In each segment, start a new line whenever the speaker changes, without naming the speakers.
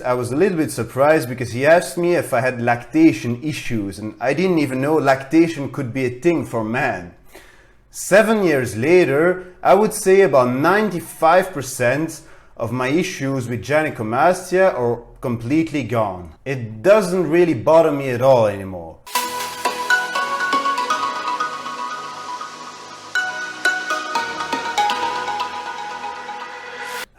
I was a little bit surprised because he asked me if I had lactation issues, and I didn't even know lactation could be a thing for men. 7 years later, I would say about 95% of my issues with gynecomastia are completely gone. It doesn't really bother me at all anymore.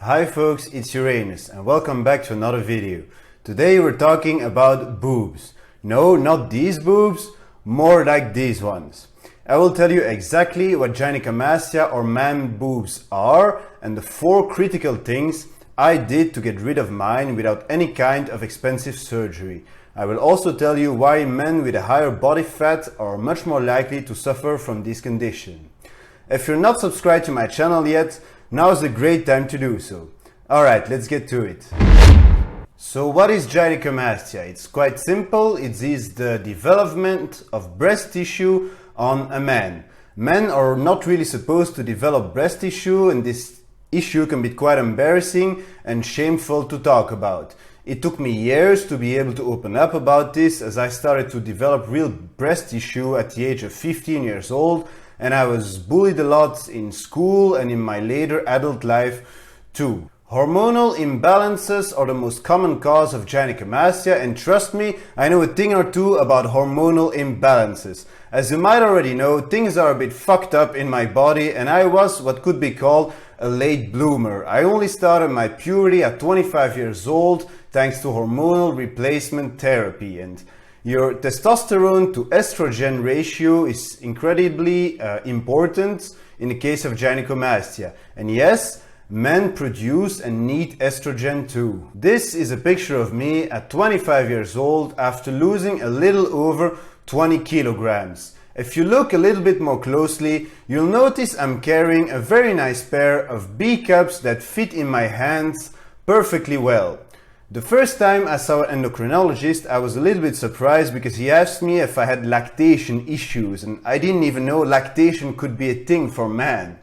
Hi folks, it's Uranus and welcome back to another video. Today we're talking about boobs. No, not these boobs, more like these ones. I will tell you exactly what gynecomastia or man boobs are and the 4 critical things I did to get rid of mine without any kind of expensive surgery. I will also tell you why men with a higher body fat are much more likely to suffer from this condition. If you're not subscribed to my channel yet, now is a great time to do so. Alright, let's get to it. So what is gynecomastia? It's quite simple. It is the development of breast tissue on a man. Men are not really supposed to develop breast tissue, and this issue can be quite embarrassing and shameful to talk about. It took me years to be able to open up about this, as I started to develop real breast tissue at the age of 15 years old, and I was bullied a lot in school and in my later adult life too. Hormonal imbalances are the most common cause of gynecomastia, and trust me, I know a thing or two about hormonal imbalances. As you might already know, things are a bit fucked up in my body, and I was what could be called a late bloomer. I only started my puberty at 25 years old thanks to hormonal replacement therapy, and your testosterone to estrogen ratio is incredibly important in the case of gynecomastia. And yes, men produce and need estrogen too. This is a picture of me at 25 years old after losing a little over 20 kilograms. If you look a little bit more closely, you'll notice I'm carrying a very nice pair of B cups that fit in my hands perfectly well. The first time I saw an endocrinologist, I was a little bit surprised because he asked me if I had lactation issues, and I didn't even know lactation could be a thing for men.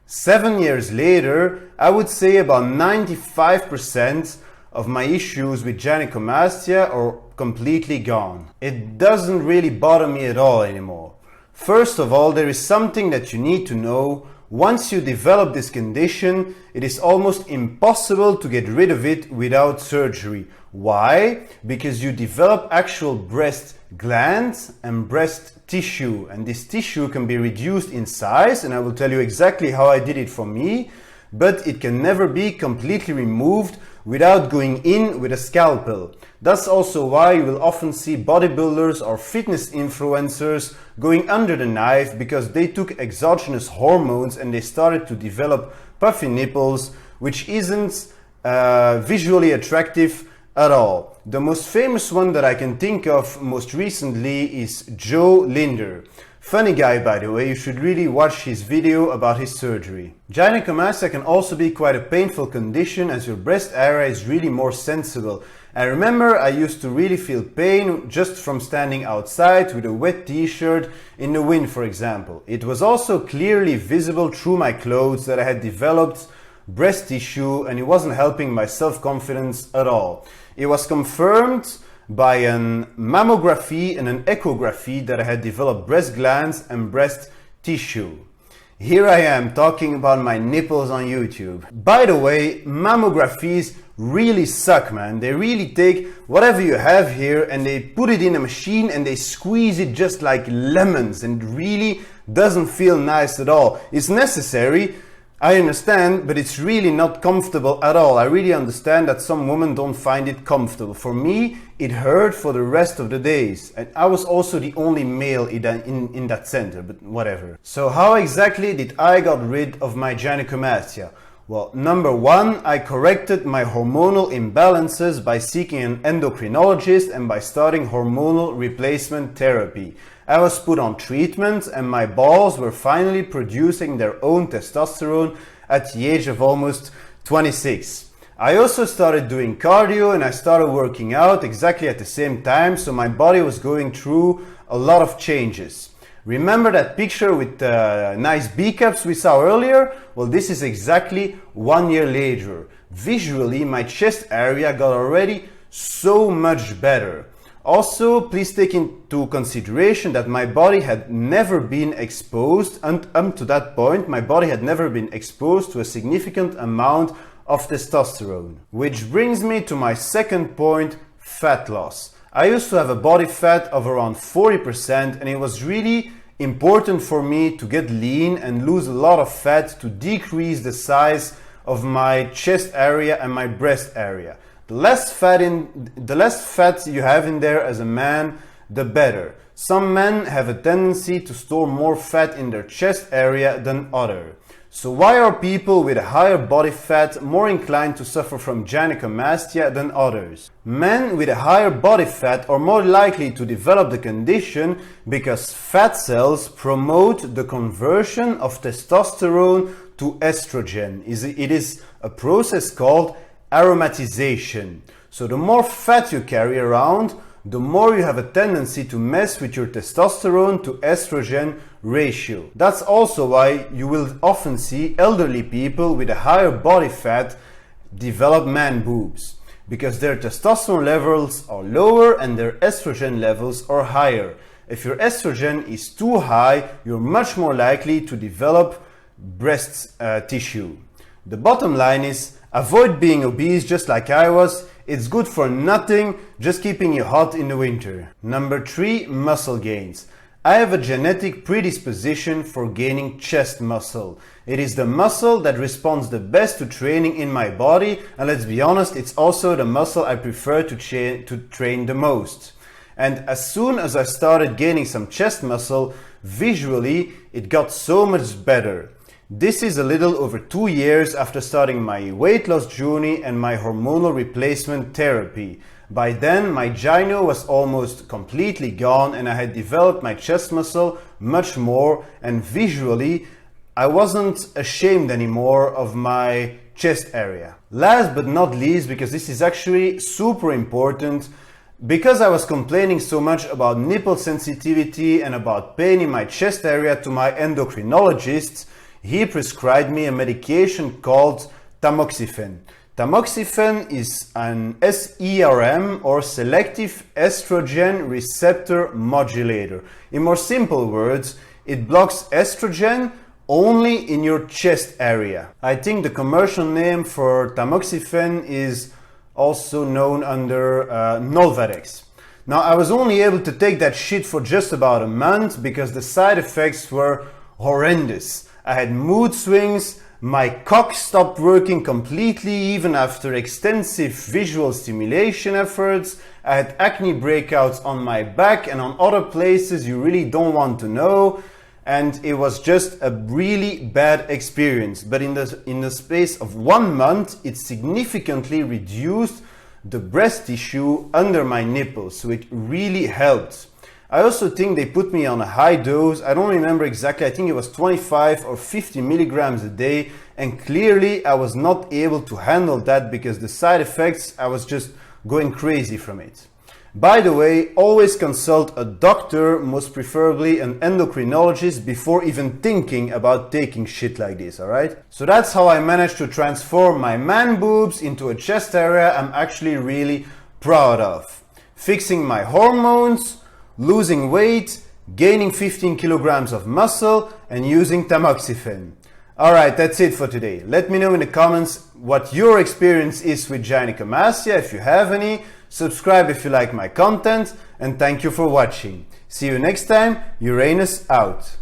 7 years later, I would say about 95% of my issues with gynecomastia are completely gone. It doesn't really bother me at all anymore. First of all, there is something that you need to know. Once you develop this condition, it is almost impossible to get rid of it without surgery. Why? Because you develop actual breast glands and breast tissue, and this tissue can be reduced in size, and I will tell you exactly how I did it for me, but it can never be completely removed without going in with a scalpel. That's also why you will often see bodybuilders or fitness influencers going under the knife, because they took exogenous hormones and they started to develop puffy nipples, which isn't visually attractive at all. The most famous one that I can think of most recently is Joe Linder. Funny guy, by the way, you should really watch his video about his surgery. Gynecomastia can also be quite a painful condition, as your breast area is really more sensible. I remember I used to really feel pain just from standing outside with a wet t-shirt in the wind, for example. It was also clearly visible through my clothes that I had developed breast tissue, and it wasn't helping my self-confidence at all. It was confirmed by a mammography and an echography that I had developed breast glands and breast tissue. Here I am talking about my nipples on YouTube. By the way, mammographies really suck, man. They really take whatever you have here and they put it in a machine and they squeeze it just like lemons, and it really doesn't feel nice at all. It's necessary, I understand, but it's really not comfortable at all. I really understand that some women don't find it comfortable. For me, it hurt for the rest of the days. And I was also the only male in that center, but whatever. So how exactly did I got rid of my gynecomastia? Well, number one, I corrected my hormonal imbalances by seeking an endocrinologist and by starting hormonal replacement therapy. I was put on treatment and my balls were finally producing their own testosterone at the age of almost 26. I also started doing cardio and I started working out exactly at the same time, so my body was going through a lot of changes. Remember that picture with the nice B cups we saw earlier? Well, this is exactly 1 year later. Visually, my chest area got already so much better. Also, please take into consideration that my body had never been exposed, and up to that point, my body had never been exposed to a significant amount of testosterone. Which brings me to my second point, fat loss. I used to have a body fat of around 40%, and it was really important for me to get lean and lose a lot of fat to decrease the size of my chest area and my breast area. The less fat you have in there as a man, the better. Some men have a tendency to store more fat in their chest area than others. So why are people with a higher body fat more inclined to suffer from gynecomastia than others? Men with a higher body fat are more likely to develop the condition because fat cells promote the conversion of testosterone to estrogen. It is a process called aromatization. So the more fat you carry around, the more you have a tendency to mess with your testosterone to estrogen ratio. That's also why you will often see elderly people with a higher body fat develop man boobs, because their testosterone levels are lower and their estrogen levels are higher. If your estrogen is too high, you're much more likely to develop breast tissue. The bottom line is, avoid being obese just like I was. It's good for nothing, just keeping you hot in the winter. Number 3, muscle gains. I have a genetic predisposition for gaining chest muscle. It is the muscle that responds the best to training in my body, and let's be honest, it's also the muscle I prefer to train the most. And as soon as I started gaining some chest muscle, visually it got so much better. This is a little over 2 years after starting my weight loss journey and my hormonal replacement therapy. By then, my gyno was almost completely gone and I had developed my chest muscle much more, and visually, I wasn't ashamed anymore of my chest area. Last but not least, because this is actually super important, because I was complaining so much about nipple sensitivity and about pain in my chest area to my endocrinologist, he prescribed me a medication called tamoxifen. Tamoxifen is an SERM, or selective estrogen receptor modulator. In more simple words, it blocks estrogen only in your chest area. I think the commercial name for tamoxifen is also known under Nolvadex. Now, I was only able to take that shit for just about a month because the side effects were horrendous. I had mood swings, my cock stopped working completely even after extensive visual stimulation efforts, I had acne breakouts on my back and on other places you really don't want to know, and it was just a really bad experience. But in the space of 1 month, it significantly reduced the breast tissue under my nipples, so it really helped. I also think they put me on a high dose. I don't remember exactly. I think it was 25 or 50 milligrams a day. And clearly I was not able to handle that because the side effects, I was just going crazy from it. By the way, always consult a doctor, most preferably an endocrinologist, before even thinking about taking shit like this, alright? So that's how I managed to transform my man boobs into a chest area I'm actually really proud of. Fixing my hormones, losing weight, gaining 15 kilograms of muscle, and using tamoxifen. Alright, that's it for today. Let me know in the comments what your experience is with gynecomastia, if you have any. Subscribe if you like my content, and thank you for watching. See you next time. Uranus out.